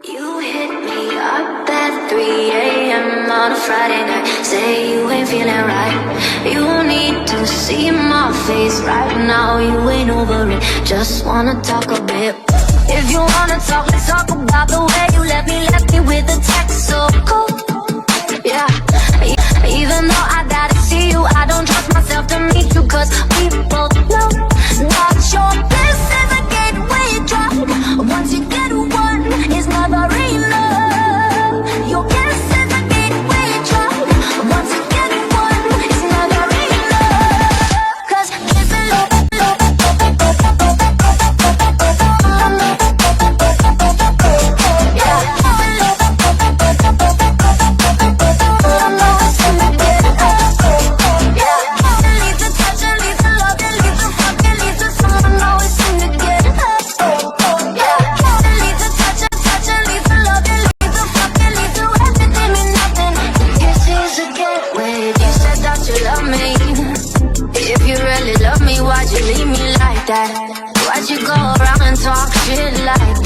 You hit me up at 3 a.m. on a Friday night. Say you ain't feeling right. You need to see my face right now. You ain't over it, just wanna talk a bit. If you wanna talk, let's talk about the way you left me with a text so cool. Yeah, even though I gotta see you, I don't trust myself to meet you, cause we both know not your bliss is a gateway drug. Once you get one, it's never enough. Your bliss is a gateway drug. Once you get one, it's never enough. Cause it's a why'd you go around and talk shit like